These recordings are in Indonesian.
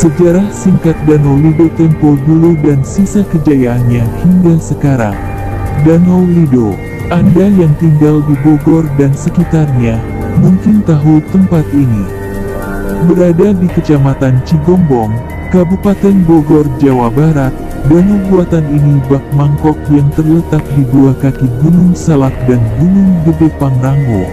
Sejarah singkat Danau Lido tempo dulu dan sisa kejayaannya hingga sekarang. Danau Lido. Anda yang tinggal di Bogor dan sekitarnya, mungkin tahu tempat ini. Berada di Kecamatan Cigombong, Kabupaten Bogor, Jawa Barat, danau buatan ini bak mangkok yang terletak di dua kaki Gunung Salak dan Gunung Gede Pangrango.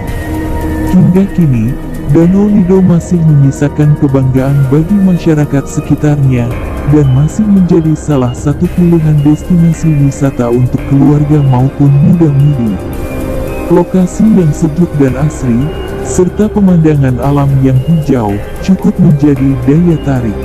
Hingga kini, Danau Lido masih menyisakan kebanggaan bagi masyarakat sekitarnya, dan masih menjadi salah satu pilihan destinasi wisata untuk keluarga maupun muda-mudi. Lokasi yang sejuk dan asri, serta pemandangan alam yang hijau, cukup menjadi daya tarik.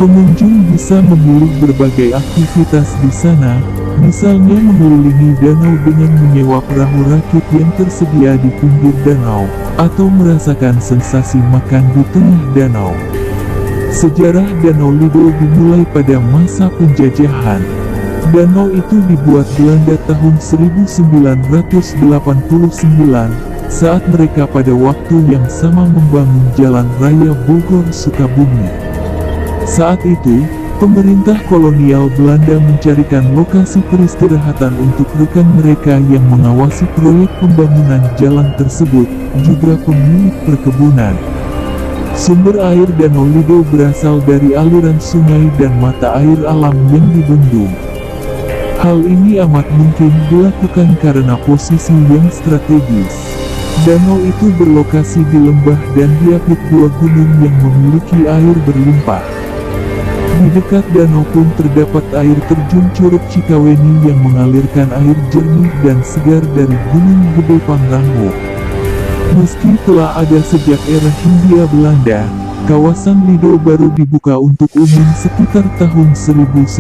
Pengunjung bisa memilih berbagai aktivitas di sana, misalnya mengelilingi danau dengan menyewa perahu rakit yang tersedia di pinggir danau, atau merasakan sensasi makan di tengah danau. Sejarah Danau Lido dimulai pada masa penjajahan. Danau itu dibuat Belanda tahun 1989, saat mereka pada waktu yang sama membangun Jalan Raya Bogor-Sukabumi. Saat itu, pemerintah kolonial Belanda mencarikan lokasi peristirahatan untuk rekan mereka yang mengawasi proyek pembangunan jalan tersebut, juga pemilik perkebunan. Sumber air Danau Lido berasal dari aliran sungai dan mata air alam yang dibendung. Hal ini amat mungkin dilakukan karena posisi yang strategis. Danau itu berlokasi di lembah dan diapit dua gunung yang memiliki air berlimpah. Di dekat danau pun terdapat air terjun Curug Cikaweni yang mengalirkan air jernih dan segar dari Gunung Gede Pangrango. Meski telah ada sejak era Hindia Belanda, kawasan Lido baru dibuka untuk umum sekitar tahun 1940,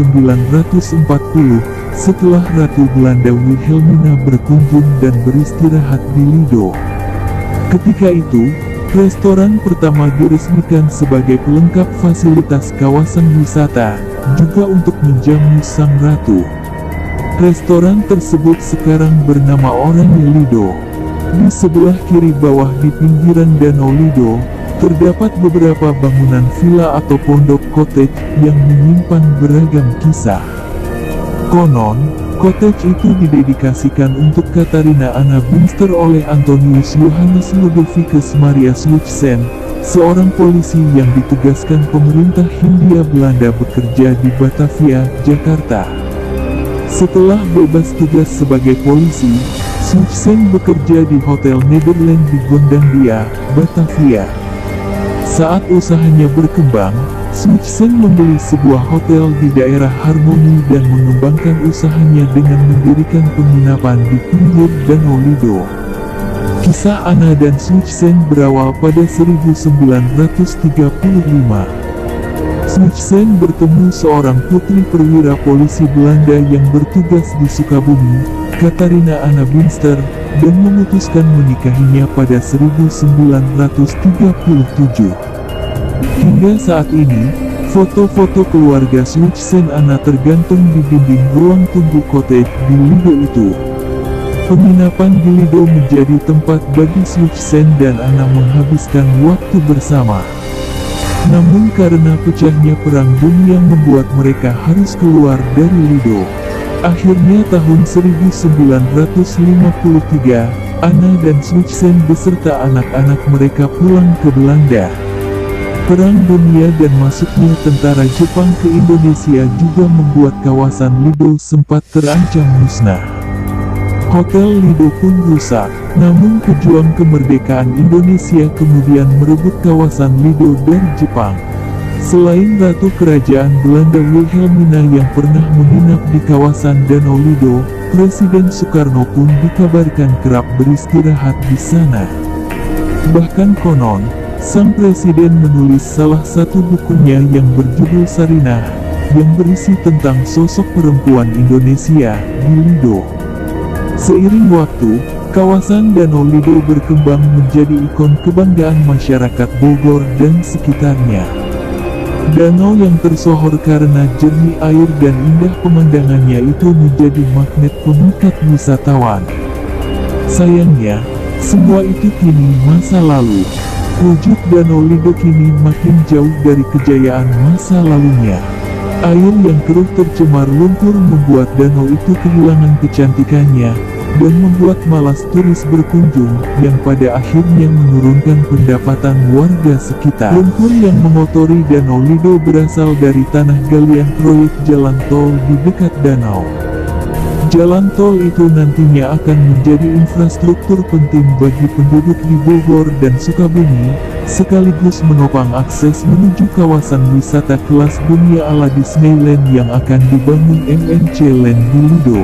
setelah Ratu Belanda Wilhelmina berkunjung dan beristirahat di Lido. Ketika itu, restoran pertama diresmikan sebagai pelengkap fasilitas kawasan wisata, juga untuk menjamu sang ratu. Restoran tersebut sekarang bernama Oranye Lido. Di sebelah kiri bawah di pinggiran Danau Lido, terdapat beberapa bangunan villa atau pondok cottage yang menyimpan beragam kisah. Konon, cottage itu didedikasikan untuk Katarina Anna Binster oleh Antonius Johannes Ludovicus Maria Sluitsen, seorang polisi yang ditugaskan pemerintah Hindia Belanda bekerja di Batavia, Jakarta. Setelah bebas tugas sebagai polisi, Sluitsen bekerja di Hotel Nederland di Gondangdia, Batavia. Saat usahanya berkembang, Sluitsen membeli sebuah hotel di daerah Harmoni dan mengembangkan usahanya dengan mendirikan penginapan di pinggir Danau Lido. Kisah Anna dan Sluitsen berawal pada 1935. Sluitsen bertemu seorang putri perwira polisi Belanda yang bertugas di Sukabumi, Katarina Anna Binster, dan memutuskan menikahinya pada 1937. Hingga saat ini, foto-foto keluarga Sluitsen Anna tergantung di dinding ruang tunggu cottage di Lido itu. Penginapan di Lido menjadi tempat bagi Sluitsen dan Anna menghabiskan waktu bersama. Namun karena pecahnya Perang Dunia membuat mereka harus keluar dari Lido. Akhirnya tahun 1953, Anna dan Sluitsen beserta anak-anak mereka pulang ke Belanda. Perang Dunia dan masuknya tentara Jepang ke Indonesia juga membuat kawasan Lido sempat terancam musnah. Hotel Lido pun rusak, namun pejuang kemerdekaan Indonesia kemudian merebut kawasan Lido dari Jepang. Selain Ratu Kerajaan Belanda Wilhelmina yang pernah menginap di kawasan Danau Lido, Presiden Soekarno pun dikabarkan kerap beristirahat di sana. Bahkan konon, sang presiden menulis salah satu bukunya yang berjudul Sarinah, yang berisi tentang sosok perempuan Indonesia di Lido. Seiring waktu, kawasan Danau Lido berkembang menjadi ikon kebanggaan masyarakat Bogor dan sekitarnya. Danau yang tersohor karena jernih air dan indah pemandangannya itu menjadi magnet pemikat wisatawan. Sayangnya, semua itu kini masa lalu. Wujud Danau Lido kini makin jauh dari kejayaan masa lalunya. Air yang keruh tercemar lumpur membuat danau itu kehilangan kecantikannya, dan membuat malas turis berkunjung, yang pada akhirnya menurunkan pendapatan warga sekitar. Lumpur yang mengotori Danau Lido berasal dari tanah galian proyek jalan tol di dekat danau. Jalan tol itu nantinya akan menjadi infrastruktur penting bagi penduduk di Bogor dan Sukabumi, sekaligus menopang akses menuju kawasan wisata kelas dunia ala Disneyland yang akan dibangun MNC Land di Lido.